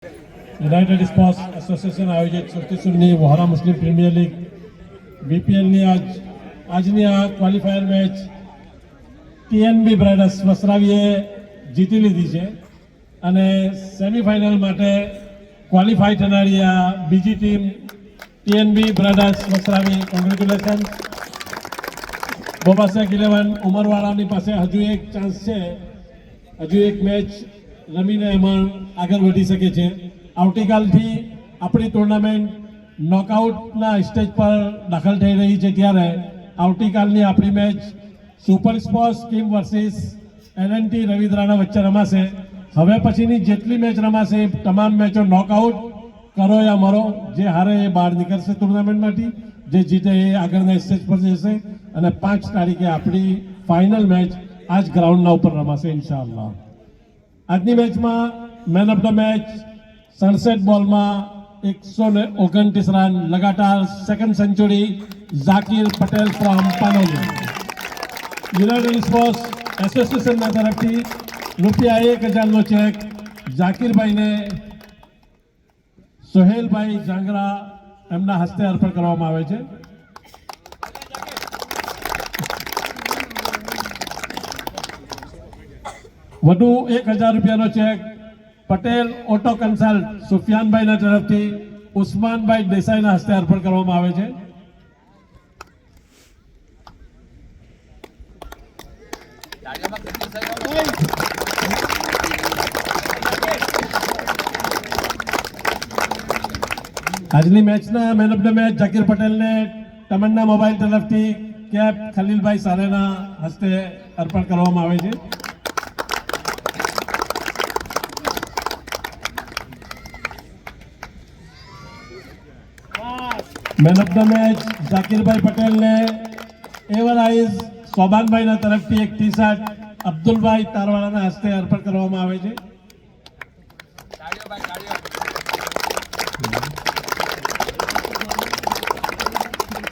United sports association આયોજિત સુરતીસુરની વહોરા મુસ્લિમ premier league બીપીએલની આજની આ ક્વોલિફાયર મેચ ટીએનબી બ્રાડર્સ વસ્ત્રાવીએ જીતી લીધી છે અને સેમિફાઇનલ માટે ક્વોલિફાય થનારી આ બીજી ટીમ ટીએનબી બ્રાડર્સ વસ્ત્રાવી, કોંગ્રેચ્યુલેશન. બોબાસેક 11 ઉમરવાળાની પાસે હજુ એક ચાન્સ છે, હજુ એક મેચ રમીને એમાં આગળ વધી શકે છે. આવતીકાલથી આપણી ટુર્નામેન્ટ નોકઆઉટના સ્ટેજ પર દાખલ થઈ રહી છે, ત્યારે આવતીકાલની આપણી match super sports team versus LNT રવિદ્રાના વચ્ચે રમાશે. હવે પછીની જેટલી મેચ રમાશે એ તમામ મેચો નોકઆઉટ, કરો યા મરો. જે હારે એ બહાર નીકળશે ટુર્નામેન્ટમાંથી, જે જીતે એ આગળના સ્ટેજ પર જશે અને 5 તારીખે આપણી ફાઇનલ મેચ આ જ ગ્રાઉન્ડના ઉપર રમાશે ઇન્શાઅલ્લાહ. આજની મેચમાં મેન ઓફ ધ મેચ સનસેટ બોલમાં 129 રન, લગાતાર second century, Zakir Patel from Panoli. United sports એસોસિએશનના તરફથી ₹1000નો ચેક ઝાકીરભાઈને સોહેલભાઈ જાંગરા એમના હસ્તે અર્પણ કરવામાં આવે છે. વધુ ₹1000નો ચેક પટેલ ઓટો કન્સલ્ટ સુફિયાનભાઈના તરફથી ઉસ્માનભાઈ દેસાઈના હસ્તે અર્પણ કરવામાં આવે છે. આજની મેચના main of the match Zakir પટેલને તમન્ના મોબાઈલ તરફથી કેપ ખલીલભાઈ સારેના હસ્તે અર્પણ કરવામાં આવે છે. મેન ઓફ ધ મેચ ઝાકીરભાઈ પટેલને એવરાઇઝ સોબાનભાઈના તરફથી એક ટી શર્ટ અબ્દુલભાઈ તારવાલાના હસ્તે અર્પણ કરવામાં આવે છે.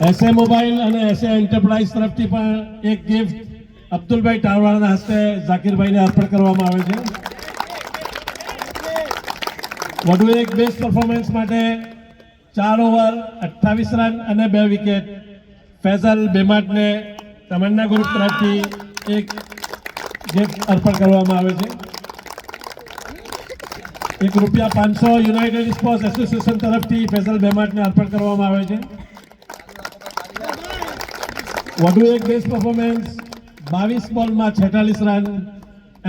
એસએ મોબાઈલ અને એસએ એન્ટરપ્રાઇઝ તરફથી પણ એક ગિફ્ટ અબ્દુલભાઈ તારવાલાના હસ્તે ઝાકીરભાઈને અર્પણ કરવામાં આવે છે. વધુ એક બેસ્ટ પરફોર્મન્સ માટે 4 ઓવર 28 રન અને 2 વિકેટ ફૈઝલ બેમાટને તમન્ના ગ્રુપ તરફથી એક ગિફ્ટ અર્પણ કરવામાં આવે છે. એક ₹500 યુનાઇટેડ સ્પોર્ટ્સ એસોસિએશન તરફથી ફૈઝલ બેમાટને અર્પણ કરવામાં આવે છે. વધુ એક બેસ્ટ પરફોર્મન્સ 22 બોલમાં 46 run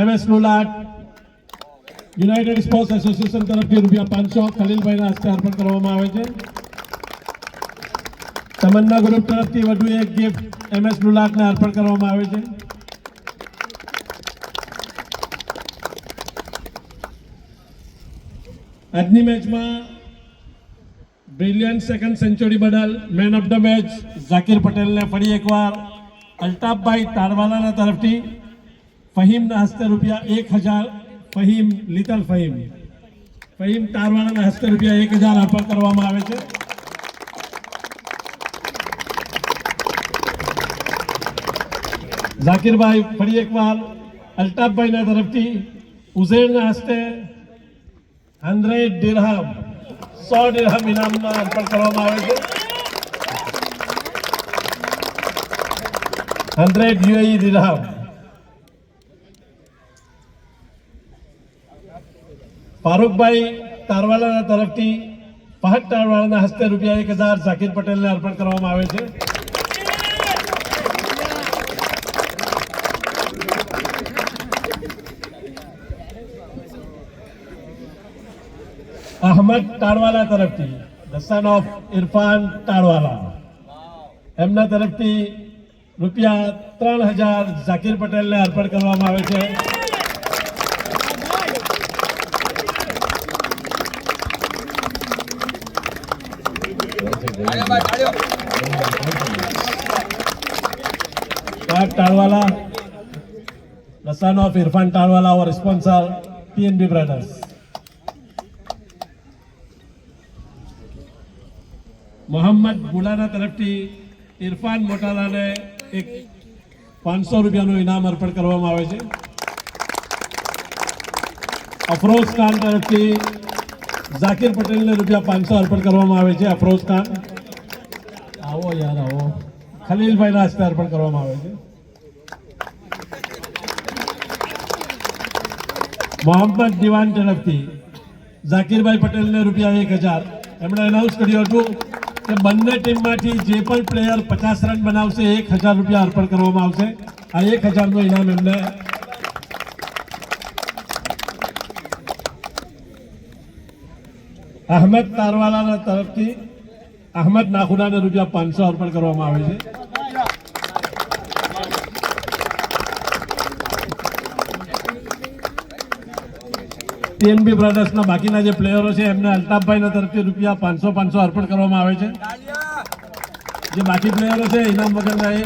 MS Lulat united sports association તરફથી ₹500 ખલીલભાઈના હસ્તે અર્પણ કરવામાં આવે છે. તમન્ના ગ્રુપ તરફથી વધુ એક ગિફ્ટ એમએસ લુલાટને અર્પણ કરવામાં આવે છે. આજની મેચમાં બ્રિલિયન્ટ સેકન્ડ સેન્ચુરી બદલ main of the match Zakir પટેલને ફરી એકવાર અલ્તાફભાઈ તારવાલાના તરફથી ફહીમના હસ્તે ₹1000, ફહીમ લિટલ ફહીમ તારવાલાના હસ્તે ₹1000 અર્પણ કરવામાં આવે છે. ઝાકીરભાઈ ફરી એકવાર અલ્તાફભાઈના તરફથી ઉઝેરના હસ્તે 100 દિરહમ ઇનામમાં અર્પણ કરવામાં આવે છે. 100 UAE દિરહમ. ફારૂકભાઈ તારવાલાના તરફથી ફહદ તારવાલાના હસ્તે ₹1000 ઝાકીર પટેલને અર્પણ કરવામાં આવે છે. અહમદ તારવાલા તરફથી the son of Irfan Tarwala, એમના તરફથી ₹3000 ઝાકીર પટેલને અર્પણ કરવામાં આવે છે. Tarwala the son of Irfan Tarwala, our sponsor TNB Brothers. Mohammad ગુલાના તરફથી ઇરફાન મોટાલાને એક ₹500નું ઇનામ અર્પણ કરવામાં આવે છે. અફરોઝ ખાન તરફથી ઝાકિર પટેલને ₹500 અર્પણ કરવામાં આવે છે. અફરોઝ ખાન આવો યાર આવો. ખલીલભાઈના હસ્તે અર્પણ કરવામાં આવે છે. મોહમ્મદ દિવાન તરફથી ઝાકીરભાઈ પટેલને ₹1000. એમણે એનાઉન્સ કર્યું હતું કે બંને ટીમમાંથી જે પણ પ્લેયર 50 રન બનાવશે ₹1000 અર્પણ કરવામાં આવશે. આ 1000નું ઇનામ એમને. અહમદ તારવાલાના તરફથી અહમદ નાખુદાને ₹500 અર્પણ કરવામાં આવે છે. ટીએનબી બ્રધર્સના બાકીના જે પ્લેયરો છે એમને અલ્તાફભાઈના તરફથી ₹500 અર્પણ કરવામાં આવે છે. જે બાકી પ્લેયરો છે ઇનામ વગરના એ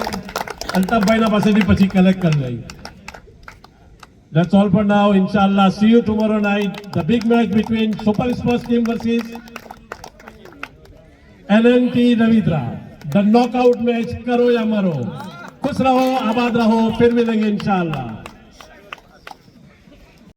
અલ્તાફભાઈના પાસેથી પછી કલેક્ટ કરી લઈ. That's all for now. Inshallah, see you tomorrow night. The big match between Super Sports Team versus NNT Ravidra. The knockout match. करो या मरो. खुश रहो, आबाद रहो. फिर मिलेंगे इंशाल्लाह.